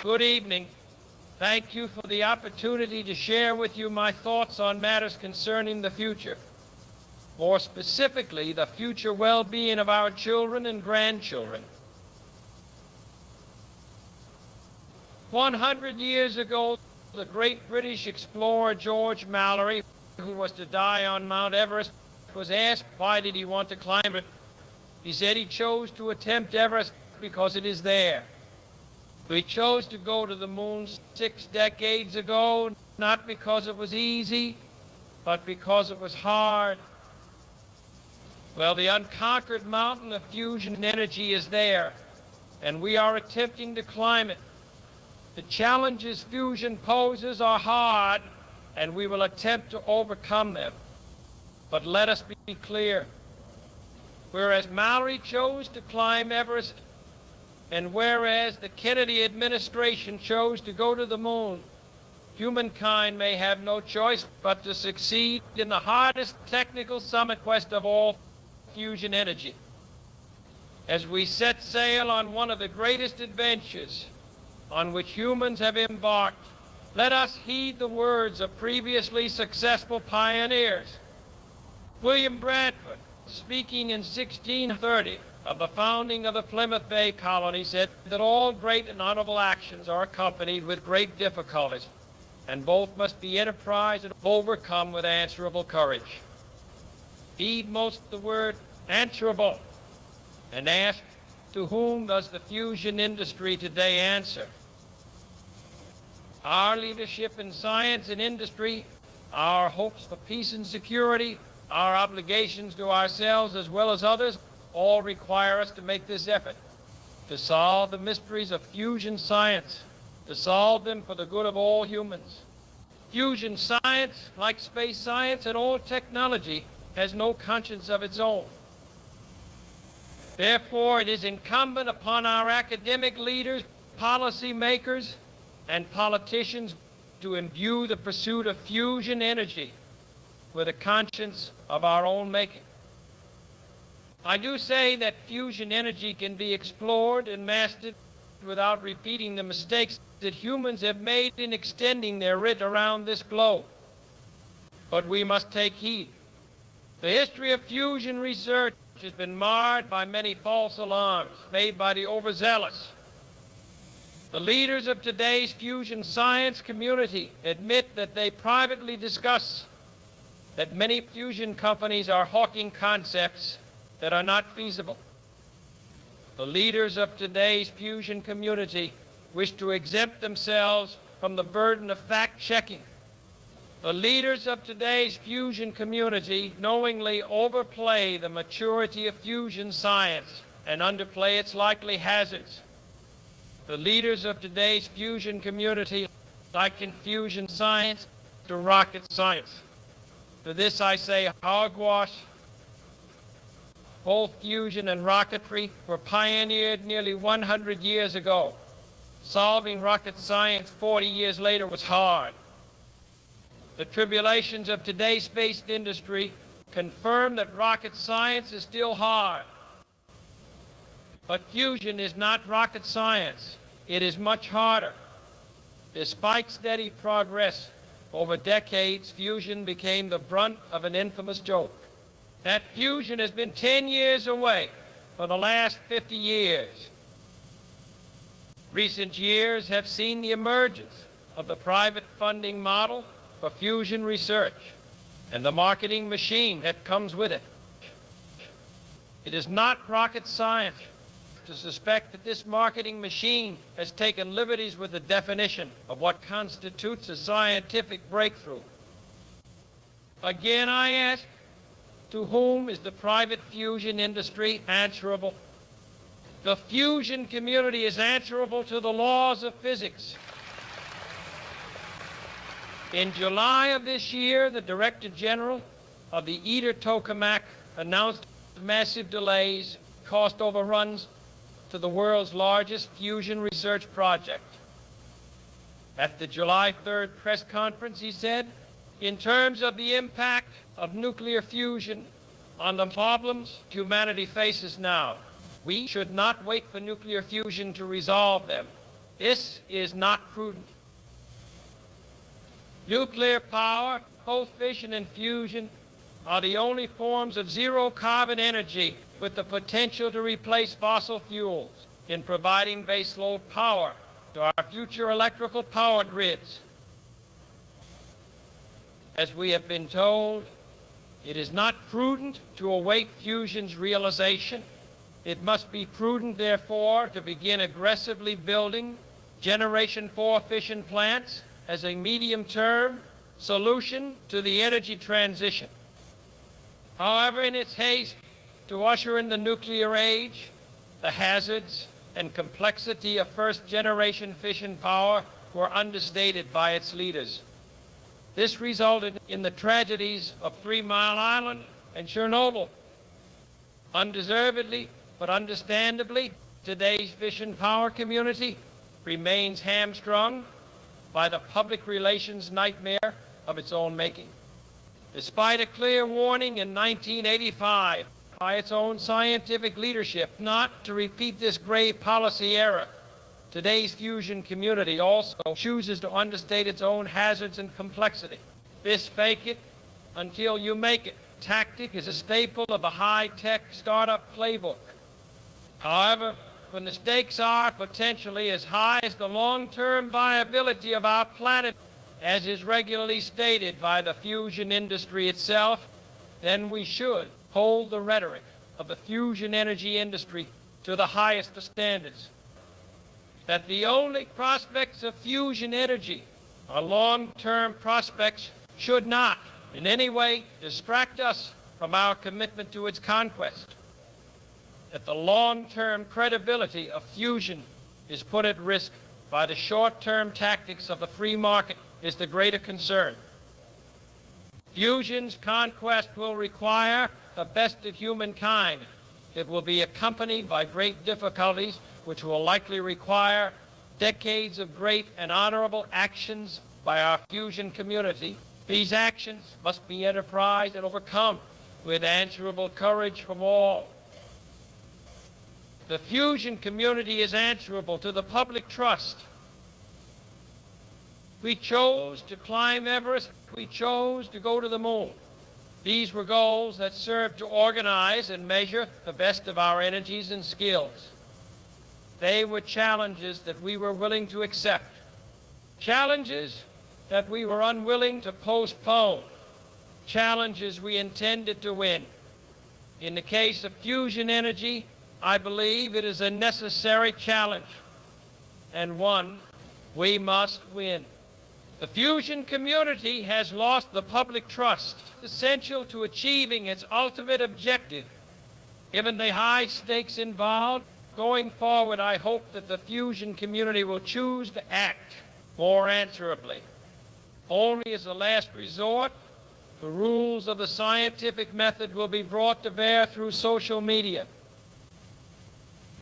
Good evening. Thank you for the opportunity to share with you my thoughts on matters concerning the future. More specifically, the future well-being of our children and grandchildren. 100 years ago, the great British explorer George Mallory, who was to die on Mount Everest, was asked why did he want to climb it. He said he chose to attempt Everest because it is there. He chose to go to the moon 6 decades ago, not because it was easy, but because it was hard. Well, the unconquered mountain of fusion energy is there, and we are attempting to climb it. The challenges fusion poses are hard, and we will attempt to overcome them. But let us be clear. Whereas Mallory chose to climb Everest, and whereas the Kennedy administration chose to go to the moon, humankind may have no choice but to succeed in the hardest technical summit quest of all, fusion energy. As we set sail on one of the greatest adventures on which humans have embarked, let us heed the words of previously successful pioneers. William Bradford, speaking in 1630 of the founding of the Plymouth Bay colony, said that all great and honorable actions are accompanied with great difficulties, and both must be enterprised and overcome with answerable courage. Heed most the word answerable, and ask, to whom does the fusion industry today answer? Our leadership in science and industry, our hopes for peace and security, our obligations to ourselves as well as others, all require us to make this effort to solve the mysteries of fusion science, to solve them for the good of all humans. Fusion science, like space science and all technology, has no conscience of its own. Therefore, it is incumbent upon our academic leaders, policy makers, and politicians to imbue the pursuit of fusion energy with a conscience of our own making. I do say that fusion energy can be explored and mastered without repeating the mistakes that humans have made in extending their writ around this globe. But we must take heed. The history of fusion research has been marred by many false alarms made by the overzealous. The leaders of today's fusion science community admit that they privately discuss that many fusion companies are hawking concepts that are not feasible. The leaders of today's fusion community wish to exempt themselves from the burden of fact-checking. The leaders of today's fusion community knowingly overplay the maturity of fusion science and underplay its likely hazards. The leaders of today's fusion community liken fusion science to rocket science. To this I say hogwash. Both fusion and rocketry were pioneered nearly 100 years ago. Solving rocket science 40 years later was hard. The tribulations of today's space industry confirm that rocket science is still hard. But fusion is not rocket science. It is much harder. Despite steady progress over decades, fusion became the brunt of an infamous joke. That fusion has been 10 years away for the last 50 years. Recent years have seen the emergence of the private funding model for fusion research and the marketing machine that comes with it. It is not rocket science to suspect that this marketing machine has taken liberties with the definition of what constitutes a scientific breakthrough. Again, I ask, to whom is the private fusion industry answerable? The fusion community is answerable to the laws of physics. In July of this year, the Director General of the ITER tokamak announced massive delays, cost overruns to the world's largest fusion research project. At the July 3rd press conference, he said, in terms of the impact of nuclear fusion on the problems humanity faces now, we should not wait for nuclear fusion to resolve them. This is not prudent. Nuclear power, both fission and fusion, are the only forms of zero-carbon energy with the potential to replace fossil fuels in providing baseload power to our future electrical power grids. As we have been told, it is not prudent to await fusion's realization. It must be prudent, therefore, to begin aggressively building Generation 4 fission plants as a medium-term solution to the energy transition. However, in its haste to usher in the nuclear age, the hazards and complexity of first-generation fission power were understated by its leaders. This resulted in the tragedies of 3 Mile Island and Chernobyl. Undeservedly, but understandably, today's fission power community remains hamstrung by the public relations nightmare of its own making. Despite a clear warning in 1985 by its own scientific leadership not to repeat this grave policy error, today's fusion community also chooses to understate its own hazards and complexity. This fake it until you make it tactic is a staple of the high-tech startup playbook. However, when the stakes are potentially as high as the long-term viability of our planet, as is regularly stated by the fusion industry itself, then we should hold the rhetoric of the fusion energy industry to the highest of standards. That the only prospects of fusion energy are long-term prospects should not in any way distract us from our commitment to its conquest. That the long-term credibility of fusion is put at risk by the short-term tactics of the free market is the greater concern. Fusion's conquest will require the best of humankind. It will be accompanied by great difficulties, which will likely require decades of great and honorable actions by our fusion community. These actions must be enterprised and overcome with answerable courage from all. The fusion community is answerable to the public trust. We chose to climb Everest. We chose to go to the moon. These were goals that served to organize and measure the best of our energies and skills. They were challenges that we were willing to accept, challenges that we were unwilling to postpone, challenges we intended to win. In the case of fusion energy, I believe it is a necessary challenge, and one we must win. The fusion community has lost the public trust essential to achieving its ultimate objective. Given the high stakes involved, going forward, I hope that the fusion community will choose to act more answerably. Only as a last resort, the rules of the scientific method will be brought to bear through social media.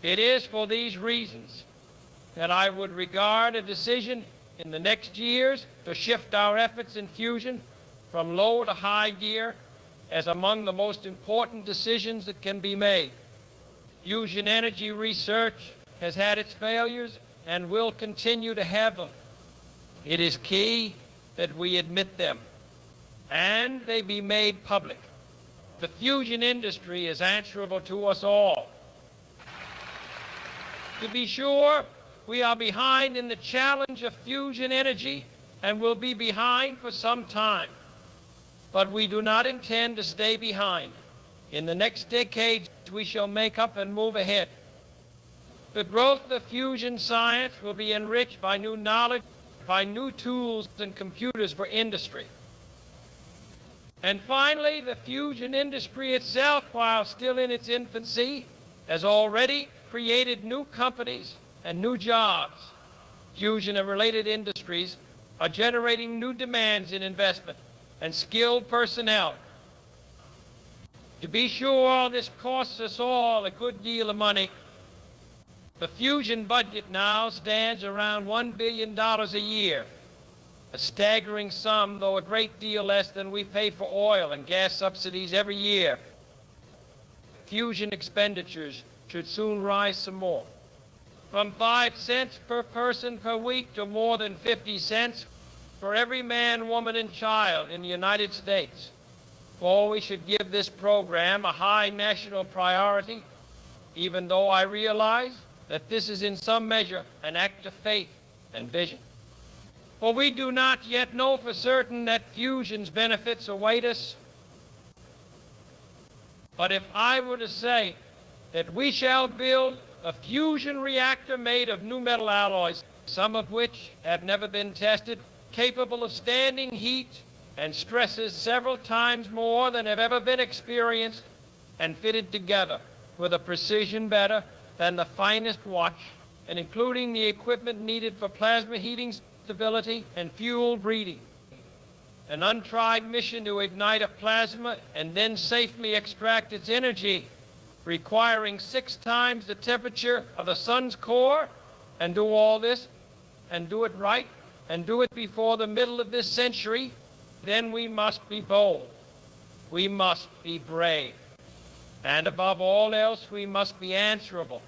It is for these reasons that I would regard a decision in the next years to shift our efforts in fusion from low to high gear as among the most important decisions that can be made. Fusion energy research has had its failures and will continue to have them. It is key that we admit them and they be made public. The fusion industry is answerable to us all. To be sure, we are behind in the challenge of fusion energy and will be behind for some time. But we do not intend to stay behind. In the next decades, we shall make up and move ahead. The growth of fusion science will be enriched by new knowledge, by new tools and computers for industry. And finally, the fusion industry itself, while still in its infancy, has already created new companies and new jobs. Fusion and related industries are generating new demands in investment and skilled personnel. To be sure, this costs us all a good deal of money. The fusion budget now stands around $1 billion a year, a staggering sum, though a great deal less than we pay for oil and gas subsidies every year. Fusion expenditures should soon rise some more. from 5 cents per person per week to more than 50 cents for every man, woman, and child in the United States. For we should give this program a high national priority, even though I realize that this is in some measure an act of faith and vision. For we do not yet know for certain that fusion's benefits await us. But if I were to say that we shall build a fusion reactor made of new metal alloys, some of which have never been tested, capable of standing heat and stresses several times more than have ever been experienced, and fitted together with a precision better than the finest watch, and including the equipment needed for plasma heating stability and fuel breeding. An untried mission to ignite a plasma and then safely extract its energy, requiring 6 times the temperature of the sun's core, and do all this, and do it right, and do it before the middle of this century, then we must be bold. We must be brave. And above all else, we must be answerable.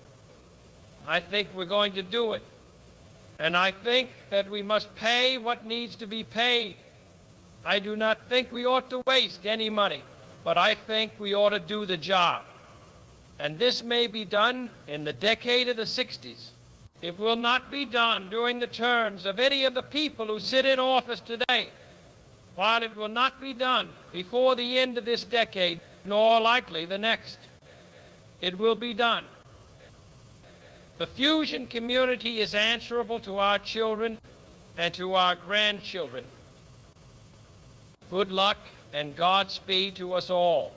I think we're going to do it. And I think that we must pay what needs to be paid. I do not think we ought to waste any money, but I think we ought to do the job. And this may be done in the decade of the 60s. It will not be done during the terms of any of the people who sit in office today, while it will not be done before the end of this decade, nor likely the next. It will be done. The fusion community is answerable to our children and to our grandchildren. Good luck and Godspeed to us all.